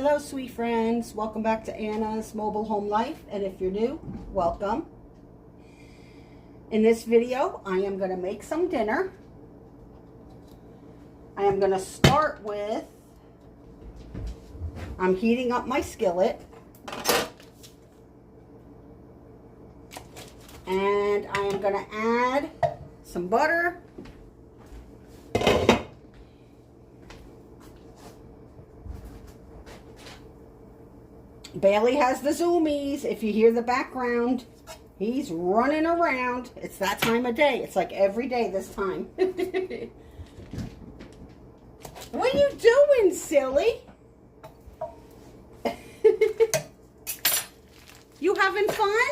Hello, sweet friends. Welcome back to Anna's Mobile Home Life. And if you're new, welcome. In this video, I am going to make some dinner. I am going to start with, I'm heating up my skillet. And I am going to add some butter. Bailey has the zoomies. If you hear the background, he's running around. It's that time of day. It's like every day this time. What are you doing, silly? You having fun?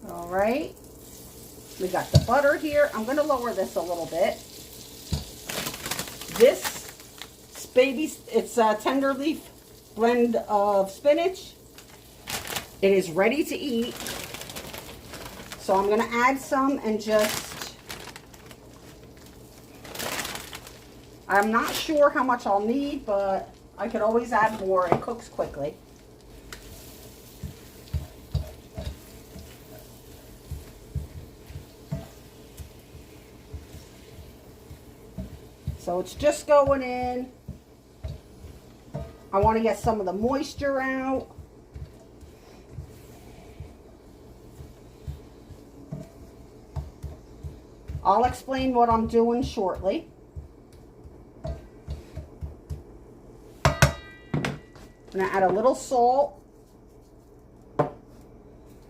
All right. We got the butter here. I'm going to lower this a little bit. This it's a tender leaf blend of spinach. It is ready to eat. So I'm going to add some and just, I'm not sure how much I'll need, but I could always add more. It cooks quickly. So it's just going in. I want to get some of the moisture out. I'll explain what I'm doing shortly. I'm going to add a little salt,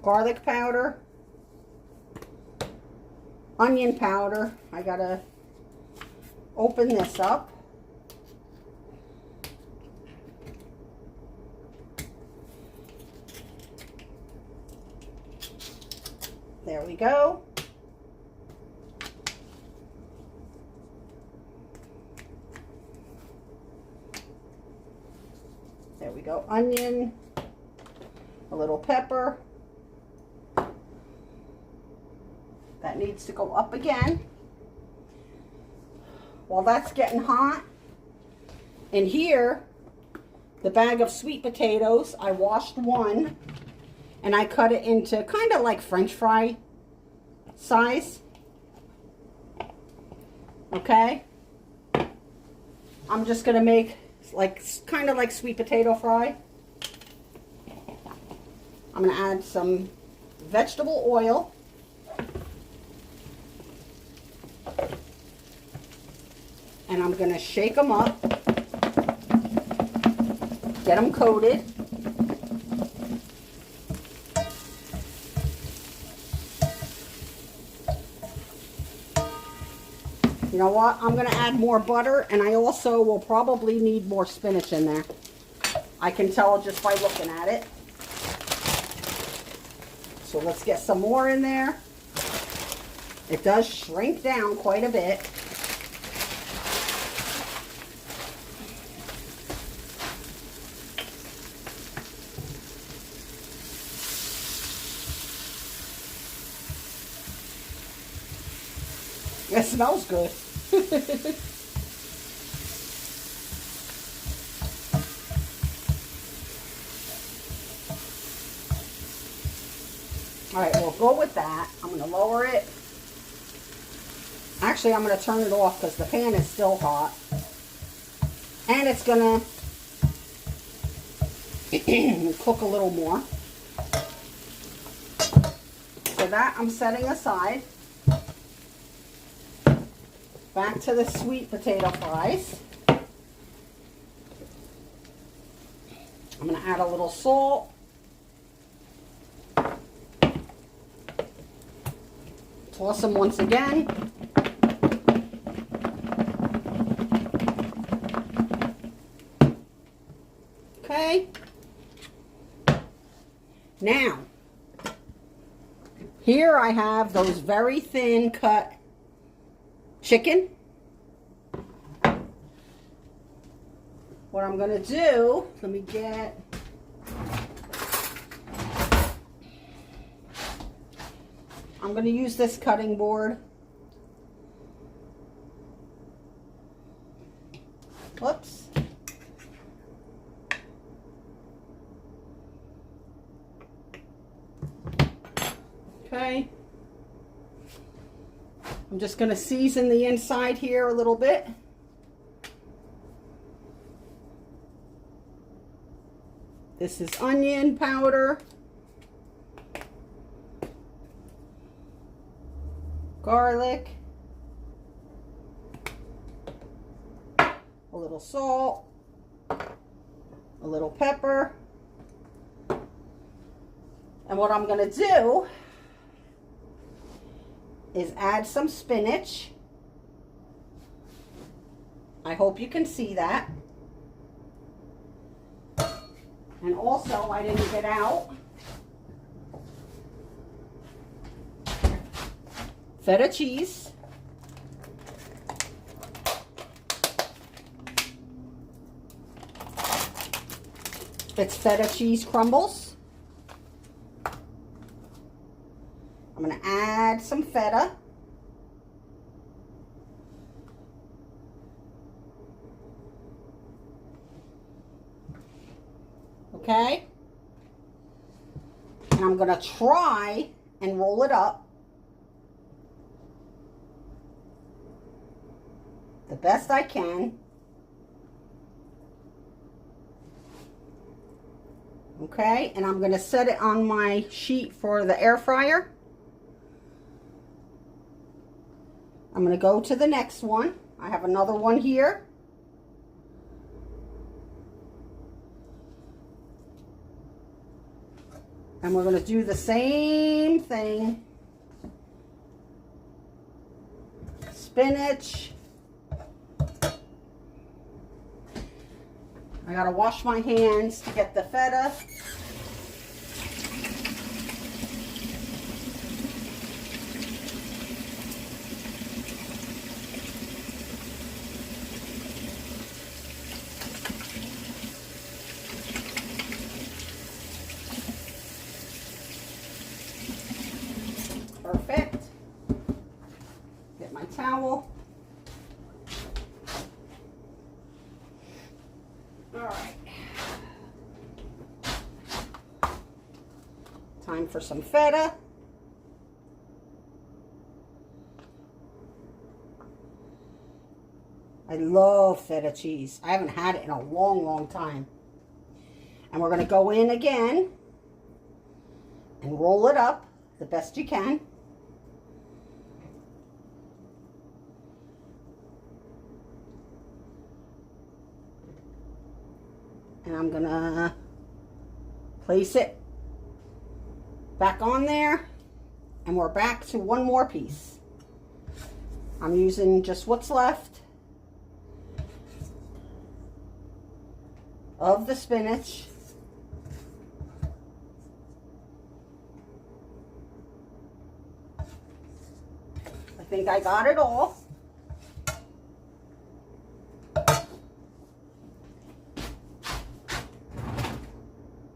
garlic powder, onion powder. I got to open this up. There we go. There we go. Onion, a little pepper. That needs to go up again. While that's getting hot, in here, the bag of sweet potatoes, I washed one. And I cut it into kind of like French fry size. Okay. I'm just going to make like kind of like sweet potato fry. I'm going to add some vegetable oil. And I'm going to shake them up. Get them coated. You know what? I'm going to add more butter, and I also will probably need more spinach in there. I can tell just by looking at it. So let's get some more in there. It does shrink down quite a bit. It smells good. All right, we'll go with that. I'm going to lower it. Actually, I'm going to turn it off because the pan is still hot. And it's going to cook a little more. So that I'm setting aside. Back to the sweet potato fries. I'm going to add a little salt. Toss them once again. Okay. Now, here I have those very thin cut chicken. What I'm going to do, let me get, I'm going to use this cutting board. Whoops. Okay. I'm just going to season the inside here a little bit. This is onion powder, garlic, a little salt, a little pepper. And what I'm going to do is add some spinach. I hope you can see that. And also, I didn't get out Feta cheese. It's Feta cheese crumbles. I'm going to add some Feta. Okay, and I'm going to try and roll it up the best I can. Okay, and I'm going to set it on my sheet for the air fryer. I'm going to go to the next one. I have another one here. And we're going to do the same thing. Spinach. I got to wash my hands to get the feta. Perfect. Get my towel. All right. Time for some feta. I love feta cheese. I haven't had it in a long, long time. And we're going to go in again and roll it up the best you can. And I'm gonna place it back on there, and we're back to one more piece. I'm using just what's left of the spinach. I think I got it all.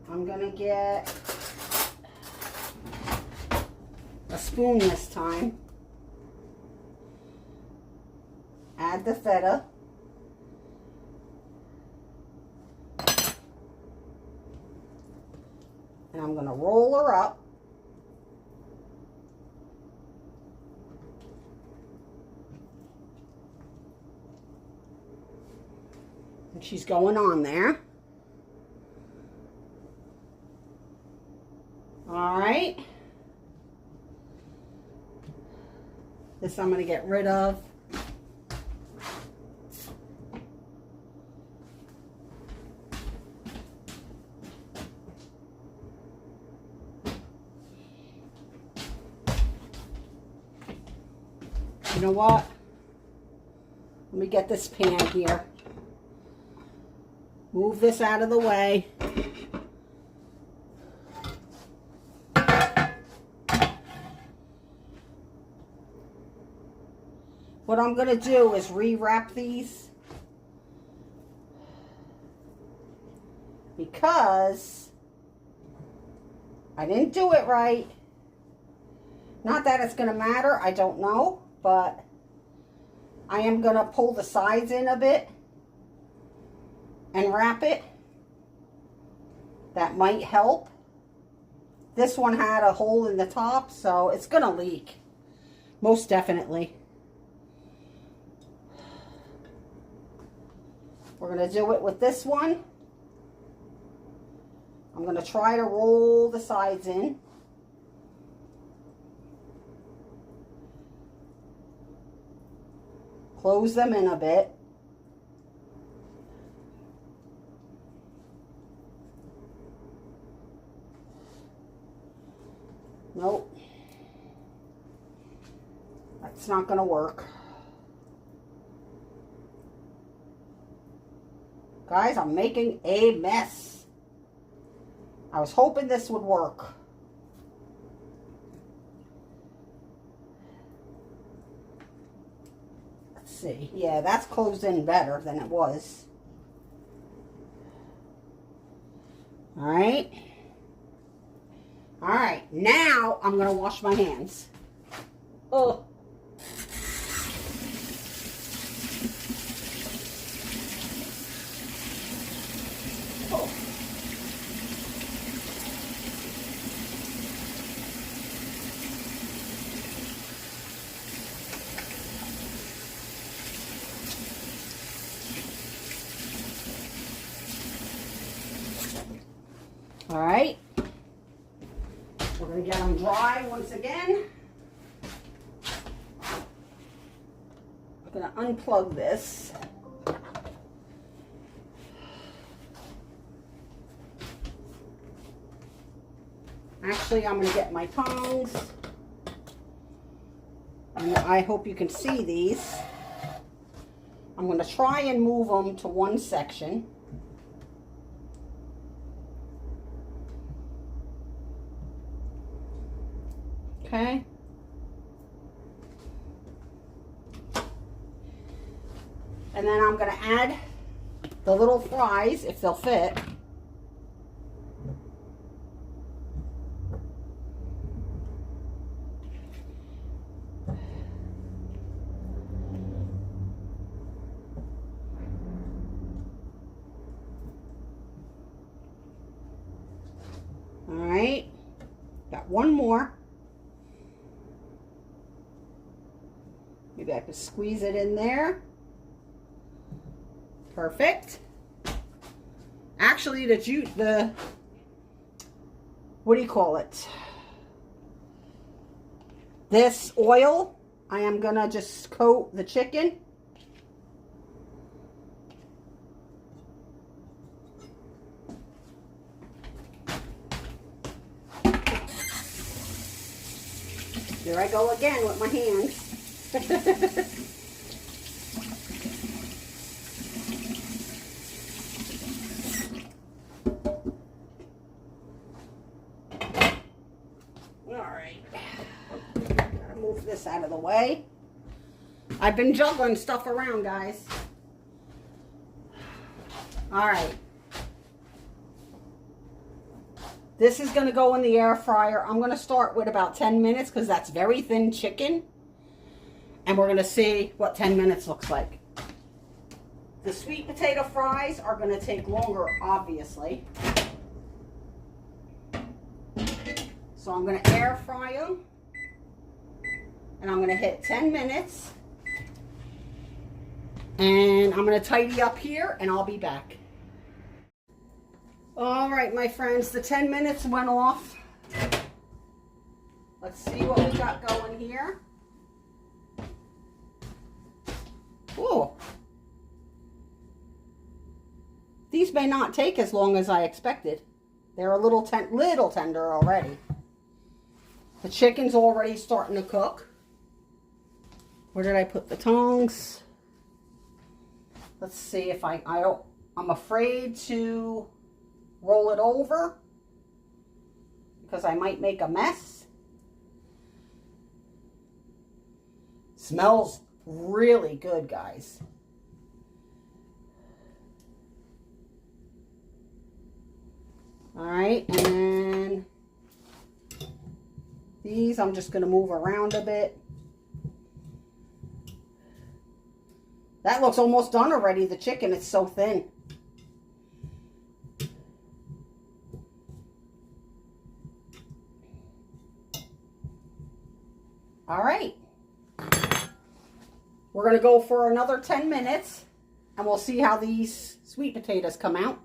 I'm gonna get a spoon this time. Add the feta. And I'm gonna roll her up. And she's going on there. All right. This I'm going to get rid of. You know what? Let me get this pan here. Move this out of the way. What I'm going to do is rewrap these because I didn't do it right. Not that it's going to matter, I don't know, but I am going to pull the sides in a bit and wrap it. That might help. This one had a hole in the top, so it's gonna leak. Most definitely. We're gonna do it with this one. I'm gonna try to roll the sides in. Close them in a bit. Nope. That's not gonna work. Guys, I'm making a mess. I was hoping this would work. Let's see. Yeah, that's closed in better than it was. All right. All right, now I'm going to wash my hands. Oh. Oh. All right. We're going to get them dry once again. I'm going to unplug this. Actually, I'm going to get my tongs. And I hope you can see these. I'm going to try and move them to one section. Okay. And then I'm going to add the little fries, if they'll fit. All right. Got one more. Maybe I could squeeze it in there. Perfect. Actually, the what do you call it? This oil, I am gonna just coat the chicken. Here I go again with my hands. All right, gotta move this out of the way. I've been juggling stuff around, guys. All right, this is gonna go in the air fryer. I'm gonna start with about 10 minutes because that's very thin chicken. And we're going to see what 10 minutes looks like. The sweet potato fries are going to take longer, obviously. So I'm going to air fry them. And I'm going to hit 10 minutes. And I'm going to tidy up here and I'll be back. All right, my friends, the 10 minutes went off. Let's see what we got going here. Ooh. These may not take as long as I expected. They're a little tender already. The chicken's already starting to cook. Where did I put the tongs? Let's see if I'm afraid to roll it over because I might make a mess. Smells really good, guys. All right, and then these I'm just going to move around a bit. That looks almost done already, the chicken. It's so thin. All right. We're going to go for another 10 minutes and we'll see how these sweet potatoes come out.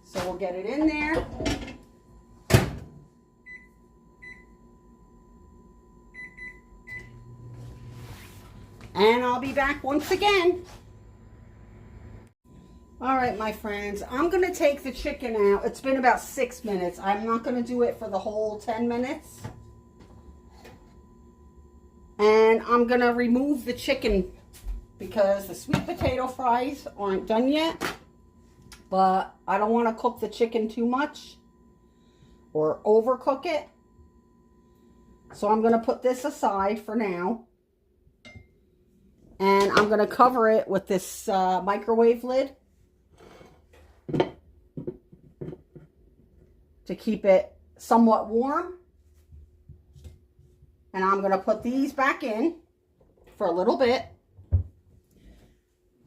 So we'll get it in there. And I'll be back once again. All right, my friends, I'm going to take the chicken out. It's been about 6 minutes. I'm not going to do it for the whole 10 minutes. And I'm going to remove the chicken because the sweet potato fries aren't done yet. But I don't want to cook the chicken too much or overcook it. So I'm going to put this aside for now. And I'm going to cover it with this microwave lid to keep it somewhat warm. And I'm going to put these back in for a little bit.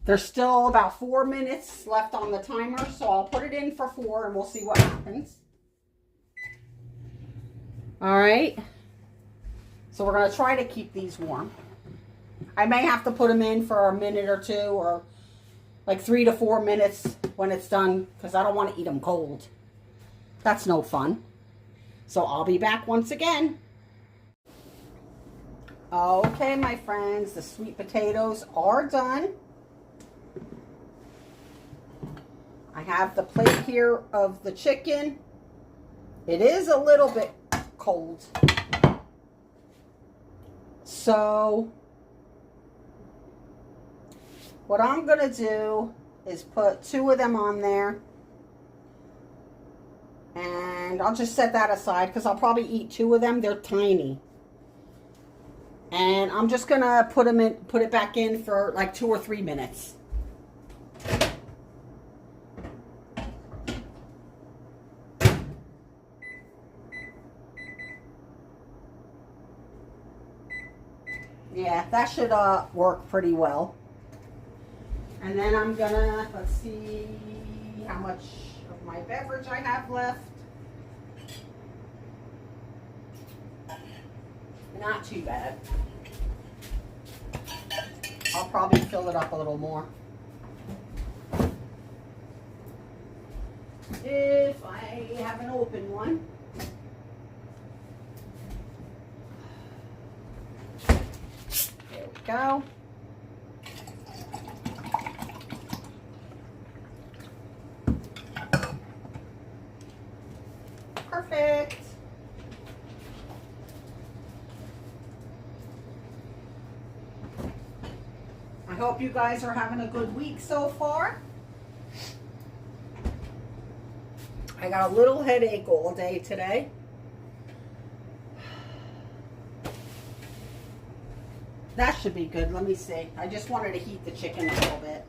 There's still about 4 minutes left on the timer, so I'll put it in for 4 and we'll see what happens. All right. So we're going to try to keep these warm. I may have to put them in for a minute or 2 or like 3 to 4 minutes when it's done because I don't want to eat them cold. That's no fun. So I'll be back once again. Okay, my friends, the sweet potatoes are done. I have the plate here of the chicken. It is a little bit cold. So what I'm going to do is put 2 of them on there. And I'll just set that aside because I'll probably eat 2 of them. They're tiny. And I'm just going to put it back in for like 2 or 3 minutes. Yeah, that should work pretty well. And then I'm gonna, let's see how much of my beverage I have left. Not too bad. I'll probably fill it up a little more. If I have an open one. There we go. Perfect. I hope you guys are having a good week so far. I got a little headache all day today. That should be good. Let me see. I just wanted to heat the chicken a little bit.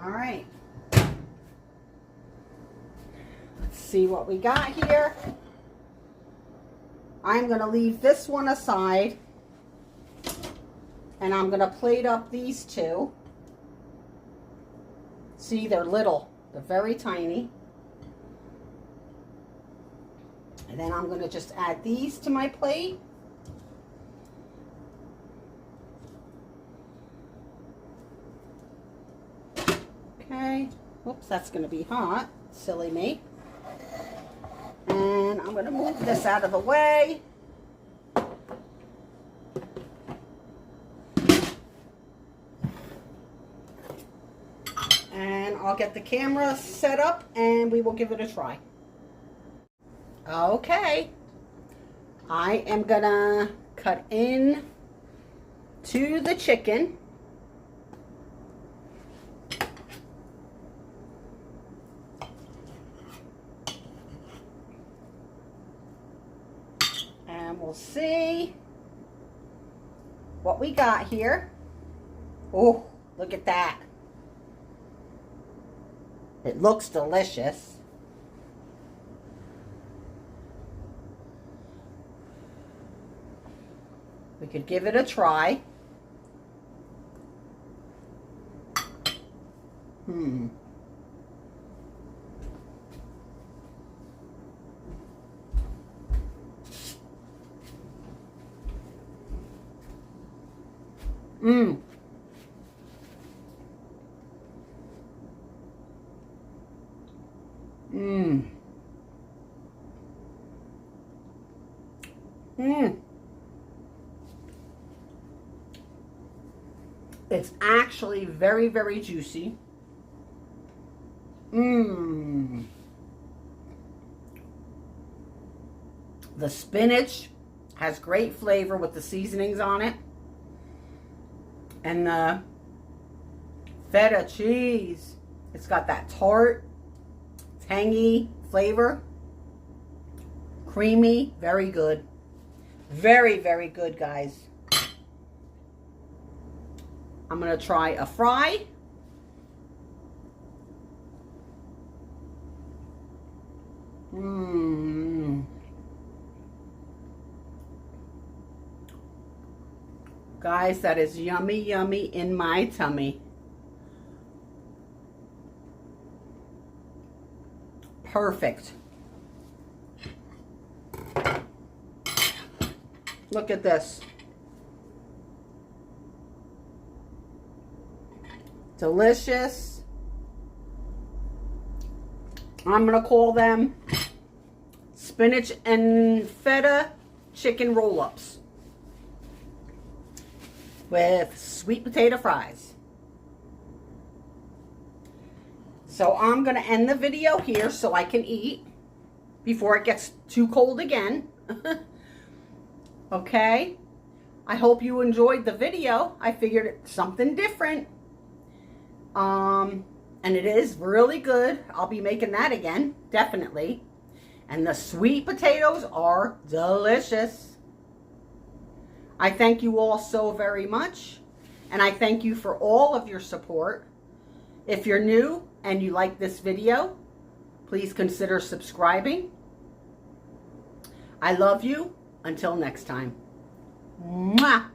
All right. Let's see what we got here. I'm going to leave this one aside. And I'm going to plate up these 2. See, they're little. They're very tiny. And then I'm going to just add these to my plate. Okay. Whoops, that's going to be hot. Silly me. And I'm going to move this out of the way. And I'll get the camera set up and we will give it a try. Okay. I am going to cut in to the chicken. And we'll see what we got here. Oh, look at that. It looks delicious. We could give it a try. Mmm. Mmm. Mmm. It's actually very, very juicy. Mmm. The spinach has great flavor with the seasonings on it. And the feta cheese, it's got that tart, tangy flavor. Creamy, very good. Very, very good, guys. I'm going to try a fry. Mmm. Guys, that is yummy, yummy in my tummy. Perfect. Look at this. Delicious. I'm going to call them spinach and feta chicken roll-ups with sweet potato fries. So I'm going to end the video here so I can eat before it gets too cold again. Okay? I hope you enjoyed the video. I figured it's something different. And it is really good. I'll be making that again, definitely. And the sweet potatoes are delicious. I thank you all so very much. And I thank you for all of your support. If you're new and you like this video, please consider subscribing. I love you. Until next time. Mwah!